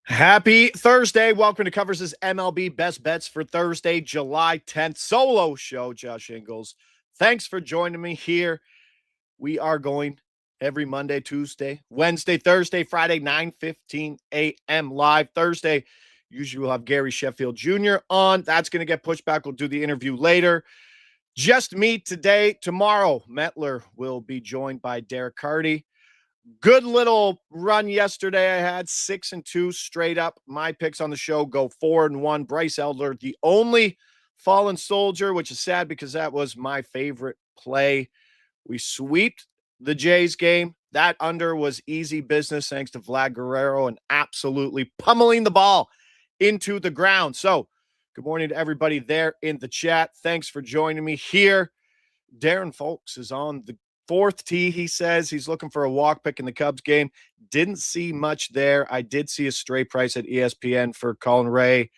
Happy Thursday. Welcome to Covers' MLB Best Bets for Thursday, July 10th. Solo show, Josh Inglis. Thanks for joining me here. We are going every Monday, Tuesday, Wednesday, Thursday, Friday, 9:15 a.m. live. Thursday, usually we'll have Gary Sheffield Jr. on. That's going to get pushed back. We'll do the interview later. Just me today. Tomorrow, Metler will be joined by Derek Carty. Good little run yesterday. I had 6-2 straight up. My picks on the show go 4-1. Bryce Elder, the only fallen soldier, which is sad because that was my favorite play. We sweeped the Jays game. That under was easy business thanks to Vlad Guerrero and absolutely pummeling the ball into the ground. So, good morning to everybody there in the chat. Thanks for joining me here. Darren Folks is on the fourth tee. He says he's looking for a walk pick in the Cubs game. Didn't see much there. I did see a straight price at ESPN for Colin Ray.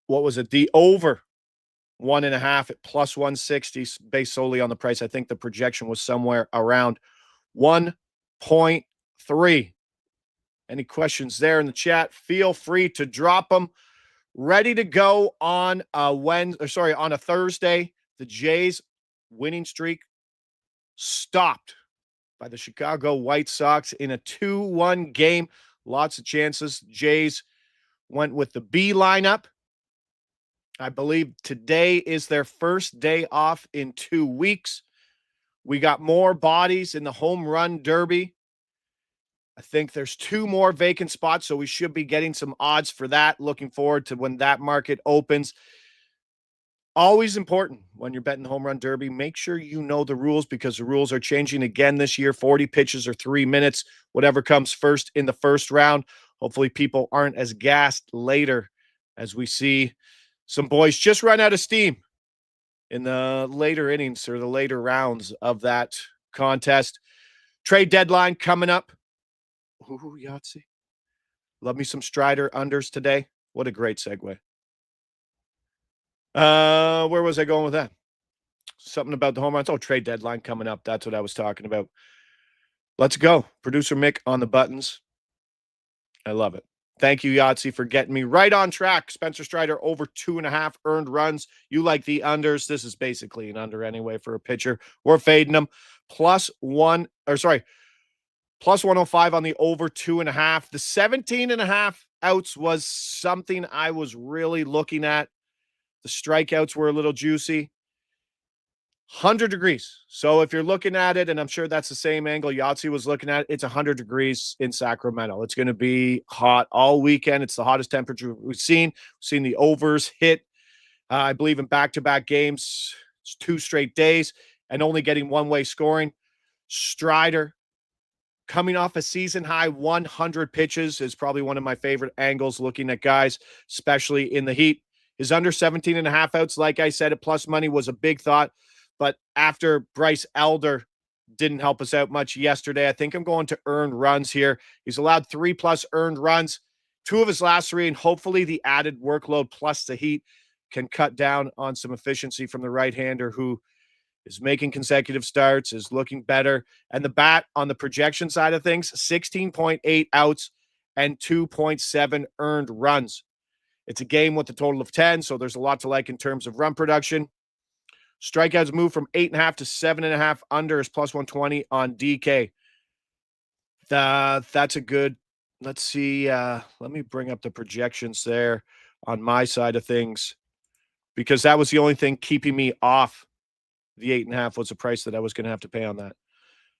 What was it? The over 1.5 at plus 160 based solely on the price. I think the projection was somewhere around 1.3. Any questions there in the chat? Feel free to drop them. Ready to go on a Thursday. The Jays winning streak stopped by the Chicago White Sox in a 2-1 game. Lots of chances. Jays went with the B lineup. I believe today is their first day off in 2 weeks. We got more bodies in the home run derby. I think there's 2 more vacant spots, so we should be getting some odds for that. Looking forward to when that market opens. Always important when you're betting the home run derby. Make sure you know the rules because the rules are changing again this year. 40 pitches or 3 minutes, whatever comes first in the first round. Hopefully people aren't as gassed later as we see some boys just run out of steam in the later innings or the later rounds of that contest. Trade deadline coming up. Ooh, Yahtzee. Love me some Strider unders today. What a great segue. Where was I going with that? Something about the home runs. Oh, trade deadline coming up. That's what I was talking about. Let's go. Producer Mick on the buttons. I love it. Thank you, Yahtzee, for getting me right on track. Spencer Strider over 2.5 earned runs. You like the unders. This is basically an under anyway for a pitcher. We're fading them. Plus 105 on the over 2.5. The 17.5 outs was something I was really looking at. The strikeouts were a little juicy. 100 degrees. So if you're looking at it, and I'm sure that's the same angle Yahtzee was looking at, it's 100 degrees in Sacramento. It's going to be hot all weekend. It's the hottest temperature we've seen. We've seen the overs hit, I believe, in back-to-back games. It's 2 straight days and only getting one-way scoring. Strider coming off a season-high 100 pitches is probably one of my favorite angles looking at guys, especially in the heat. His under 17.5 outs, like I said, at plus money was a big thought. But after Bryce Elder didn't help us out much yesterday, I think I'm going to earned runs here. He's allowed 3+ earned runs, 2 of his last 3, and hopefully the added workload plus the heat can cut down on some efficiency from the right-hander who is making consecutive starts, is looking better. And the bat on the projection side of things, 16.8 outs and 2.7 earned runs. It's a game with a total of 10, so there's a lot to like in terms of run production. Strikeouts move from 8.5 to 7.5 under is plus 120 on DK. That's a good, let's see. Let me bring up the projections there on my side of things because that was the only thing keeping me off the 8.5 was the price that I was going to have to pay on that.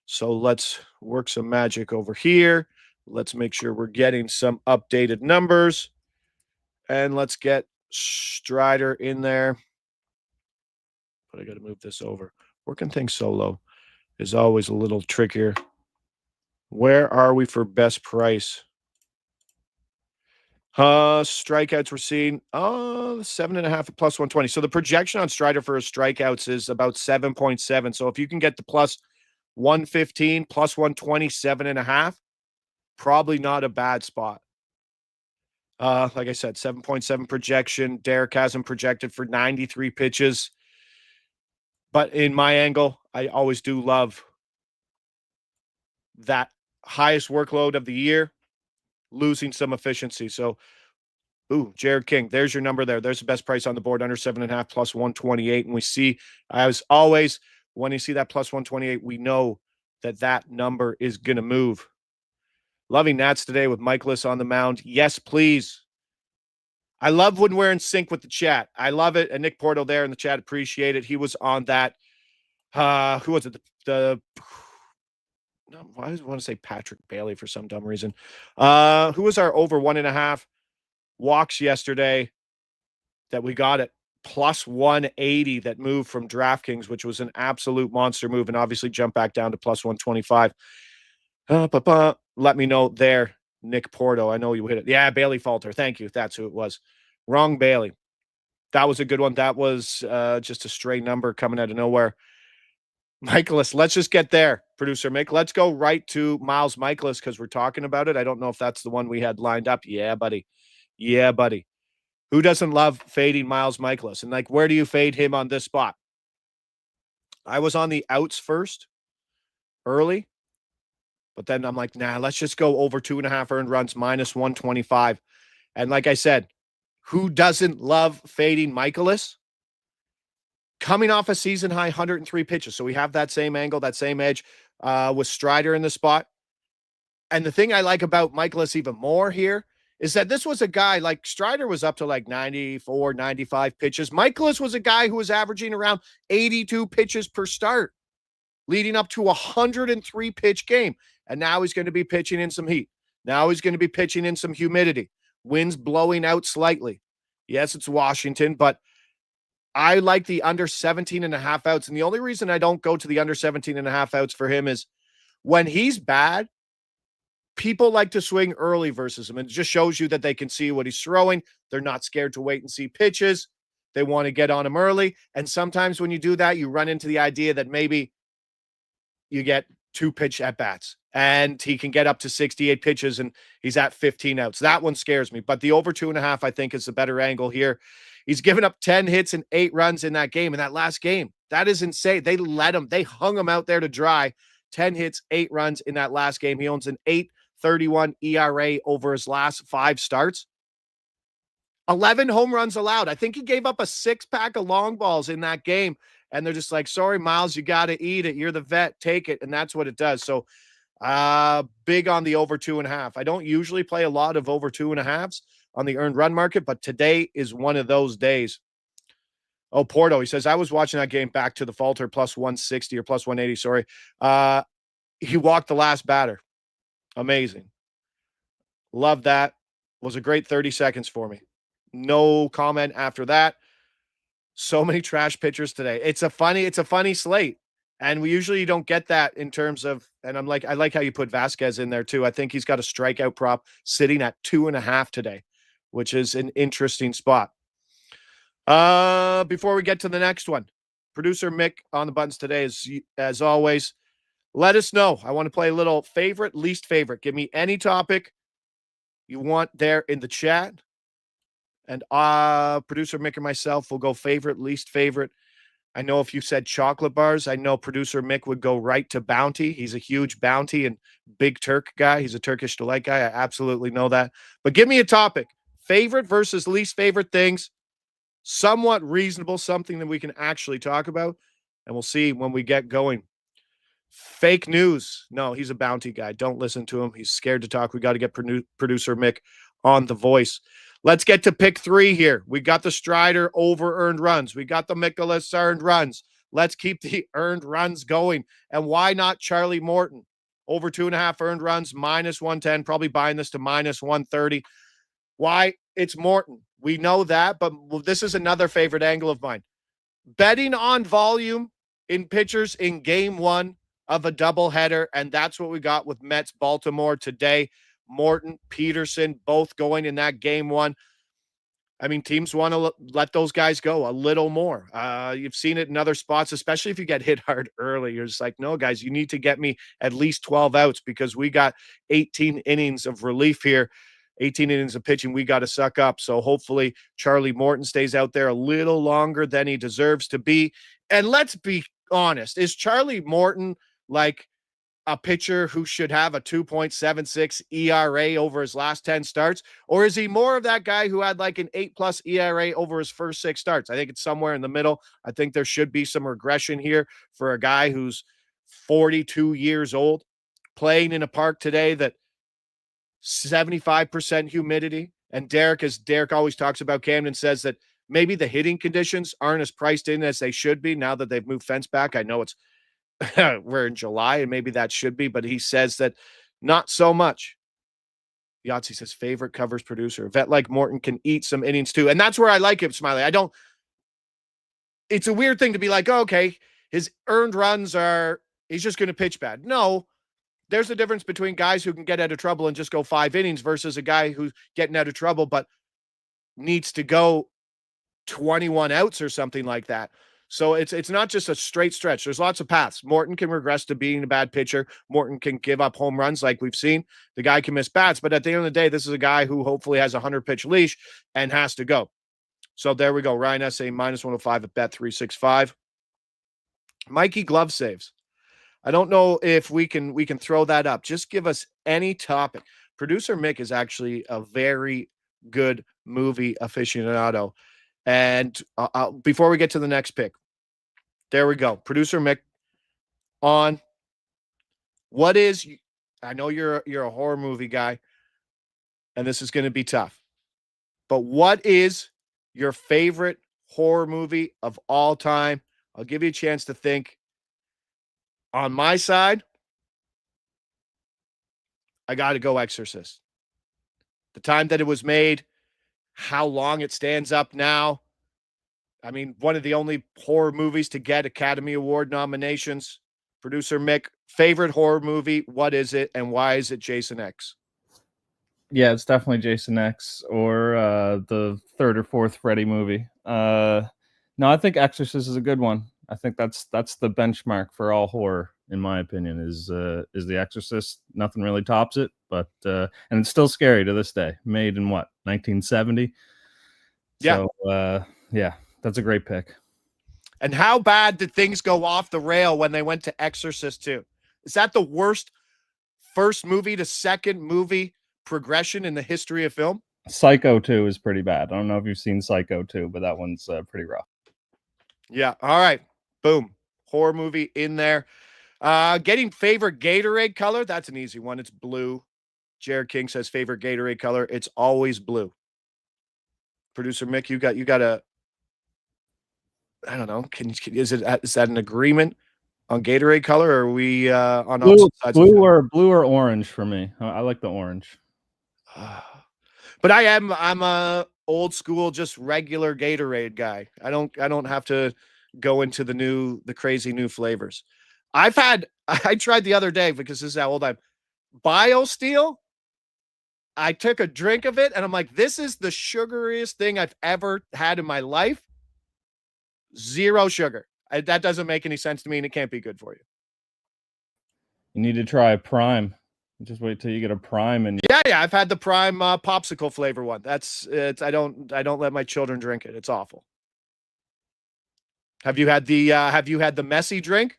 So let's work some magic over here. Let's make sure we're getting some updated numbers. And let's get Strider in there. But I got to move this over. Working things solo is always a little trickier. Where are we for best price? Strikeouts we're seeing 7.5 at plus 120. So the projection on Strider for his strikeouts is about 7.7. So if you can get the plus 115, plus 120, 7.5, probably not a bad spot. Like I said, 7.7 projection. Derek has him projected for 93 pitches. But in my angle, I always do love that highest workload of the year losing some efficiency. So, ooh, Jared King, there's your number there. There's the best price on the board, under 7.5 plus 128. And we see, as always, when you see that plus 128, we know that that number is going to move. Loving Nats today with Michaelis on the mound. Yes, please. I love when we're in sync with the chat. I love it. And Nick Porto there in the chat, appreciate it. He was on that. Who was it? No, I always want to say Patrick Bailey for some dumb reason. Who was our over 1.5 walks yesterday that we got at plus 180 that moved from DraftKings, which was an absolute monster move, and obviously jumped back down to plus 125. Let me know there, Nick Porto. I know you hit it. Yeah, Bailey Falter. Thank you. That's who it was. Wrong Bailey. That was a good one. That was just a stray number coming out of nowhere. Michaelis, let's just get there, producer Mick. Let's go right to Miles Michaelis because we're talking about it. I don't know if that's the one we had lined up. Yeah, buddy. Yeah, buddy. Who doesn't love fading Miles Michaelis? And, like, where do you fade him on this spot? I was on the outs first, early. But then I'm like, nah, let's just go over 2.5 earned runs, minus 125. And like I said, who doesn't love fading Michaelis? Coming off a season high 103 pitches. So we have that same angle, that same edge with Strider in the spot. And the thing I like about Michaelis even more here is that this was a guy like Strider was up to like 94, 95 pitches. Michaelis was a guy who was averaging around 82 pitches per start, leading up to a 103 pitch game. And now he's going to be pitching in some heat. Now he's going to be pitching in some humidity. Winds blowing out slightly. Yes, it's Washington, but I like the under 17.5 outs. And the only reason I don't go to the under 17.5 outs for him is when he's bad, people like to swing early versus him. And it just shows you that they can see what he's throwing. They're not scared to wait and see pitches. They want to get on him early. And sometimes when you do that, you run into the idea that maybe you get 2 pitch at bats and he can get up to 68 pitches and he's at 15 outs. That one scares me, but the over 2.5, I think, is the better angle here. He's given up 10 hits and 8 runs in that game, in that last game. That is insane. They hung him out there to dry. 10 hits, 8 runs in that last game. He owns an 8.31 ERA over his last 5 starts. 11 home runs allowed. I think he gave up a 6-pack of long balls in that game. And they're just like, sorry, Miles, you got to eat it. You're the vet. Take it. And that's what it does. So big on the over 2.5. I don't usually play a lot of over 2.5s on the earned run market, but today is one of those days. Oh, Porto, he says, I was watching that game back to the Falter plus 160 or plus 180. Sorry. He walked the last batter. Amazing. Love that. Was a great 30 seconds for me. No comment after that. So many trash pitchers today. It's a funny slate. And we usually don't get that in terms of, and I like how you put Vasquez in there too. I think he's got a strikeout prop sitting at 2.5 today, which is an interesting spot. Before we get to the next one, producer Mick on the buttons today is, as always, let us know. I want to play a little favorite, least favorite. Give me any topic you want there in the chat. And producer Mick and myself will go favorite, least favorite. I know if you said chocolate bars, I know producer Mick would go right to Bounty. He's a huge Bounty and Big Turk guy. He's a Turkish Delight guy. I absolutely know that. But give me a topic. Favorite versus least favorite things. Somewhat reasonable, something that we can actually talk about. And we'll see when we get going. Fake news. No, he's a Bounty guy. Don't listen to him. He's scared to talk. We got to get producer Mick on the voice. Let's get to pick 3 here. We got the Strider over earned runs. We got the Michaelis earned runs. Let's keep the earned runs going. And why not Charlie Morton? Over 2.5 earned runs, minus 110. Probably buying this to minus 130. Why? It's Morton. We know that, but this is another favorite angle of mine. Betting on volume in pitchers in game 1 of a doubleheader, and that's what we got with Mets Baltimore today. Morton, Peterson, both going in that game 1. I mean, teams want to let those guys go a little more. You've seen it in other spots, especially if you get hit hard early. You're just like, no, guys, you need to get me at least 12 outs because we got 18 innings of relief here, 18 innings of pitching we got to suck up. So hopefully Charlie Morton stays out there a little longer than he deserves to be. And let's be honest, is Charlie Morton like a pitcher who should have a 2.76 ERA over his last 10 starts? Or is he more of that guy who had like an 8+ ERA over his first 6 starts? I think it's somewhere in the middle. I think there should be some regression here for a guy who's 42 years old, playing in a park today that 75% humidity. And Derek, as Derek always talks about, Camden says that maybe the hitting conditions aren't as priced in as they should be now that they've moved fence back. I know it's we're in July and maybe that should be, but he says that not so much. Yahtzee says favorite covers producer. A vet like Morton can eat some innings too. And that's where I like him, Smiley. It's a weird thing to be like, oh, okay, his earned runs he's just going to pitch bad. No, there's a difference between guys who can get out of trouble and just go 5 innings versus a guy who's getting out of trouble but needs to go 21 outs or something like that. So it's not just a straight stretch. There's lots of paths. Morton can regress to being a bad pitcher. Morton can give up home runs like we've seen. The guy can miss bats, but at the end of the day, this is a guy who hopefully has a 100-pitch leash and has to go. So there we go. Ryan S.A. -105 at Bet365. Mikey glove saves. I don't know if we can throw that up. Just give us any topic. Producer Mick is actually a very good movie aficionado. And before we get to the next pick, there we go. Producer Mick on what is, I know you're a horror movie guy, and this is going to be tough, but what is your favorite horror movie of all time? I'll give you a chance to think. On my side, I got to go Exorcist. The time that it was made, how long it stands up now. I mean, one of the only horror movies to get Academy Award nominations. Producer Mick, favorite horror movie, what is it, and why is it Jason X? Yeah, it's definitely Jason X or the third or fourth Freddy movie. No, I think Exorcist is a good one. I think that's the benchmark for all horror, in my opinion, is The Exorcist. Nothing really tops it, but and it's still scary to this day. Made in what, 1970? Yeah. So yeah, that's a great pick. And how bad did things go off the rail when they went to Exorcist 2? Is that the worst first movie to second movie progression in the history of film? Psycho 2 is pretty bad. I don't know if you've seen Psycho 2, but that one's pretty rough. Yeah. All right. Boom. Horror movie in there. Getting favorite Gatorade color. That's an easy one. It's blue. Jared King says favorite Gatorade color. It's always blue. Producer Mick, you got a, I don't know. Is that an agreement on Gatorade color, or are we on opposite sides? Blue or orange for me. I like the orange. But I'm a old school, just regular Gatorade guy. I don't have to go into the crazy new flavors. I tried the other day because this is how old I'm. BioSteel. I took a drink of it and I'm like, this is the sugariest thing I've ever had in my life. 0 sugar. That doesn't make any sense to me, and it can't be good for you. You need to try a Prime. Just wait till you get a Prime, and yeah. I've had the Prime popsicle flavor one. That's it. I don't let my children drink it. It's awful. Have you had the messy drink?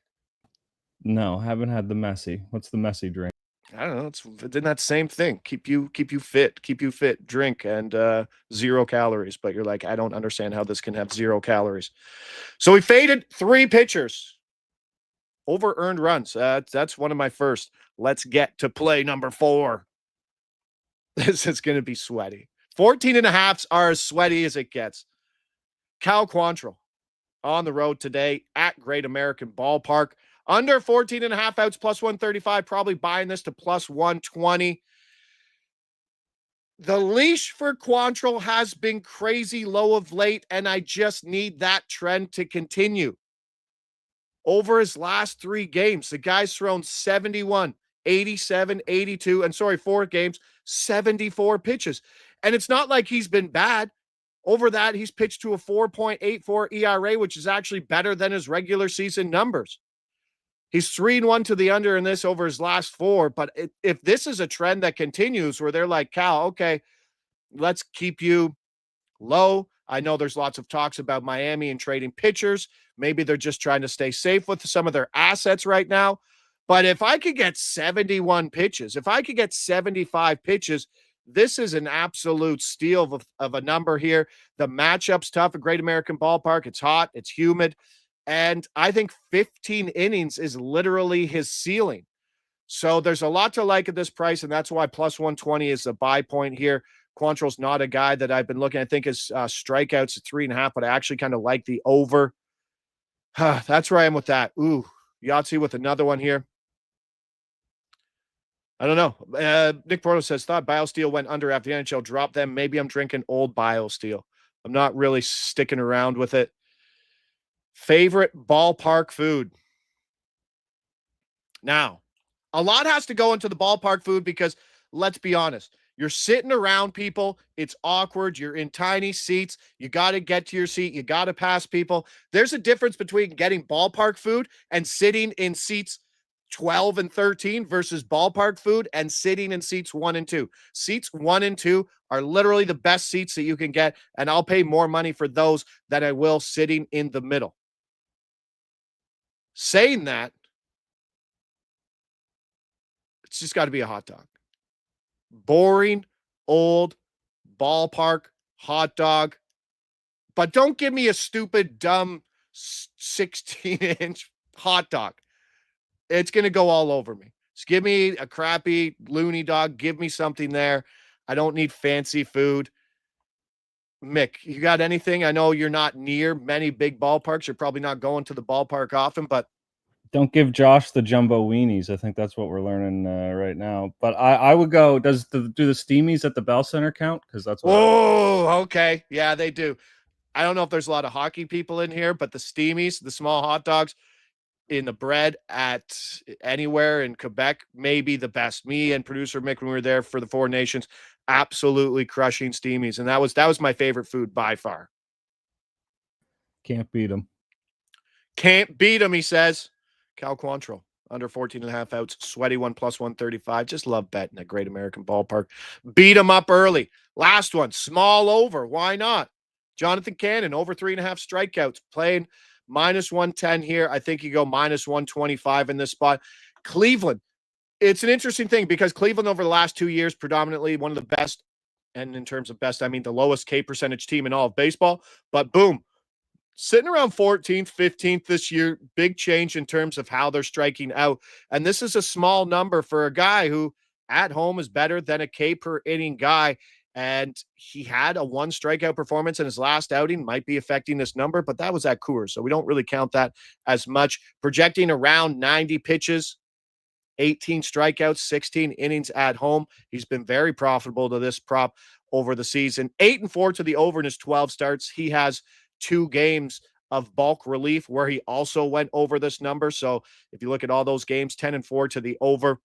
No, haven't had the messy. What's the messy drink? I don't know. It's in that same thing. Keep you fit drink and 0 calories. But you're like, I don't understand how this can have 0 calories. So we faded 3 pitchers. Over earned runs. That's one of my first. Let's get to play number 4. This is going to be sweaty. 14.5s are as sweaty as it gets. Cal Quantrill on the road today at Great American Ballpark. Under 14.5 outs, +135. Probably buying this to +120. The leash for Quantrill has been crazy low of late, and I just need that trend to continue. Over his last 3 games, the guy's thrown 71, 87, 82, and 4 games, 74 pitches. And it's not like he's been bad. Over that, he's pitched to a 4.84 ERA, which is actually better than his regular season numbers. He's 3-1 to the under in this over his last 4. But if this is a trend that continues where they're like, Cal, okay, let's keep you low. I know there's lots of talks about Miami and trading pitchers. Maybe they're just trying to stay safe with some of their assets right now. But if I could get 71 pitches, if I could get 75 pitches, this is an absolute steal of a number here. The matchup's tough at Great American Ballpark. It's hot, it's humid. And I think 15 innings is literally his ceiling. So there's a lot to like at this price, and that's why plus 120 is a buy point here. Quantrill's not a guy that I've been looking. I think his strikeouts at 3.5, but I actually kind of like the over. That's where I am with that. Ooh, Yahtzee with another one here. I don't know. Nick Porto says, thought BioSteel went under after the NHL dropped them. Maybe I'm drinking old BioSteel. I'm not really sticking around with it. Favorite ballpark food. Now, a lot has to go into the ballpark food because let's be honest, you're sitting around people. It's awkward. You're in tiny seats. You got to get to your seat. You got to pass people. There's a difference between getting ballpark food and sitting in seats 12 and 13 versus ballpark food and sitting in seats 1 and 2. Seats 1 and 2 are literally the best seats that you can get, and I'll pay more money for those than I will sitting in the middle. Saying that, it's just got to be a hot dog. Boring, old, ballpark hot dog. But don't give me a stupid, dumb 16-inch hot dog. It's going to go all over me. Just give me a crappy loony dog. Give me something there. I don't need fancy food. Mick, you got anything? I know you're not near many big ballparks. You're probably not going to the ballpark often, but don't give Josh the jumbo weenies. I think that's what we're learning right now. But I would go. Do the Steamies at the Bell Center count? Because that's what. Okay, yeah, they do. I don't know if there's a lot of hockey people in here, but the Steamies, the small hot dogs in the bread at anywhere in Quebec, may be the best. Me and producer Mick, when we were there for the Four Nations, absolutely crushing Steamies, and that was my favorite food by far. Can't beat them. Can't beat them, he says. Cal Quantrill, under 14.5 outs, sweaty one, plus 135. Just love betting at Great American Ballpark. Beat them up early. Last one, small over. Why not? Jonathan Cannon, over 3.5 strikeouts, playing minus 110 here. I think you go minus 125 in this spot. Cleveland, it's an interesting thing because Cleveland over the last 2 years, predominantly one of the best, and in terms of best, I mean the lowest K percentage team in all of baseball, but boom, sitting around 14th, 15th this year. Big change in terms of how they're striking out. And this is a small number for a guy who at home is better than a K per inning guy. And he had a 1 strikeout performance in his last outing, might be affecting this number, but that was at Coors. So we don't really count that as much. Projecting around 90 pitches, 18 strikeouts, 16 innings at home. He's been very profitable to this prop over the season. 8-4 to the over in his 12 starts. He has 2 games of bulk relief where he also went over this number. So if you look at all those games, 10-4 to the over.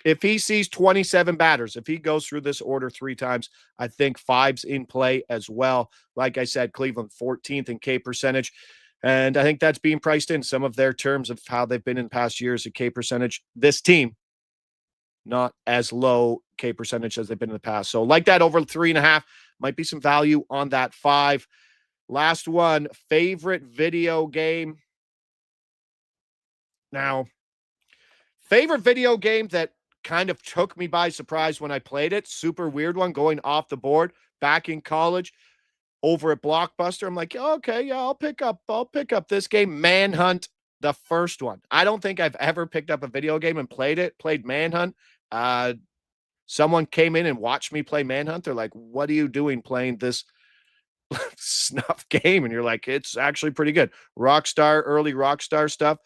If he sees 27 batters, if he goes through this order 3 times, I think 5's in play as well. Like I said, Cleveland 14th in K percentage. And I think that's being priced in some of their terms of how they've been in past years at K percentage. This team, not as low K percentage as they've been in the past. So like that over 3.5, might be some value on that 5. Last one, favorite video game. Now, favorite video game that kind of took me by surprise when I played it. Super weird one going off the board back in college over at Blockbuster. I'm like, okay, yeah, I'll pick up this game, Manhunt, the first one. I don't think I've ever picked up a video game and played Manhunt. Someone came in and watched me play Manhunt. They're like, what are you doing playing this snuff game? And you're like, it's actually pretty good. Early Rockstar stuff.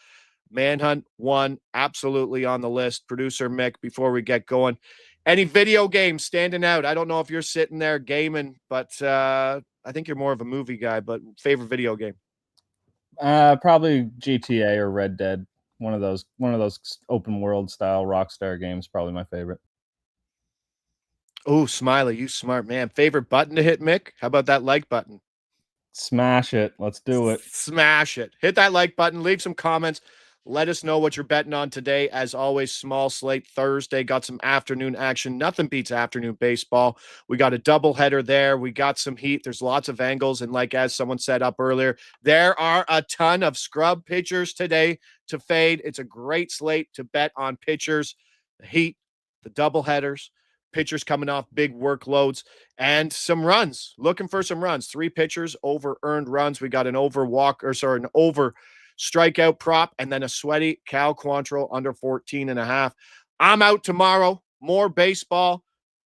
Manhunt 1, absolutely on the list. Producer Mick, before we get going, any video games standing out? I don't know if you're sitting there gaming, but I think you're more of a movie guy. But favorite video game? Probably GTA or Red Dead. One of those open world style Rockstar games. Probably my favorite. Oh, Smiley, you smart man. Favorite button to hit, Mick? How about that like button? Smash it. Let's do it. Smash it. Hit that like button. Leave some comments. Let us know what you're betting on today. As always, small slate Thursday. Got some afternoon action. Nothing beats afternoon baseball. We got a doubleheader there. We got some heat. There's lots of angles. And like as someone said up earlier, there are a ton of scrub pitchers today to fade. It's a great slate to bet on pitchers, the heat, the doubleheaders, pitchers coming off big workloads, and some runs. Looking for some runs. 3 pitchers over earned runs. We got an over strikeout prop, and then a sweaty Cal Quantrill under 14.5. I'm out tomorrow. More baseball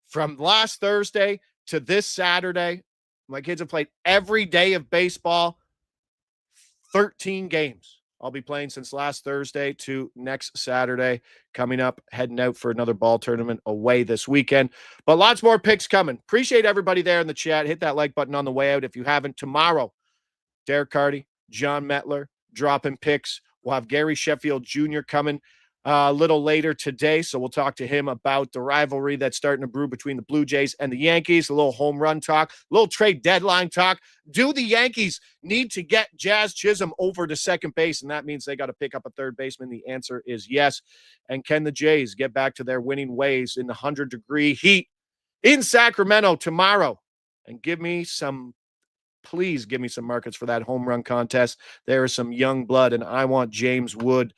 from last Thursday to this Saturday. My kids have played every day of baseball, 13 games. I'll be playing since last Thursday to next Saturday. Coming up, heading out for another ball tournament away this weekend. But lots more picks coming. Appreciate everybody there in the chat. Hit that like button on the way out if you haven't. Tomorrow, Derek Carty, John Metler, dropping picks. We'll have Gary Sheffield Jr. coming a little later today, so we'll talk to him about the rivalry that's starting to brew between the Blue Jays and the Yankees, a little home run talk, a little trade deadline talk. Do the Yankees need to get Jazz Chisholm over to second base, and that means they got to pick up a third baseman? The answer is yes. And can the Jays get back to their winning ways in the 100-degree heat in Sacramento tomorrow? And please give me some markets for that home run contest. There is some young blood, and I want James Wood.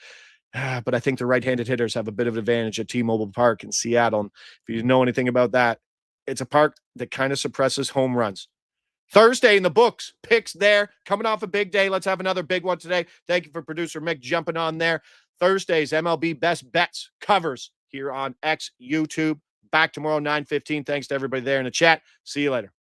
But I think the right-handed hitters have a bit of an advantage at T-Mobile Park in Seattle. And if you know anything about that, it's a park that kind of suppresses home runs. Thursday in the books, picks there. Coming off a big day. Let's have another big one today. Thank you for producer Mick jumping on there. Thursday's MLB Best Bets covers here on X YouTube. Back tomorrow, 9:15. Thanks to everybody there in the chat. See you later.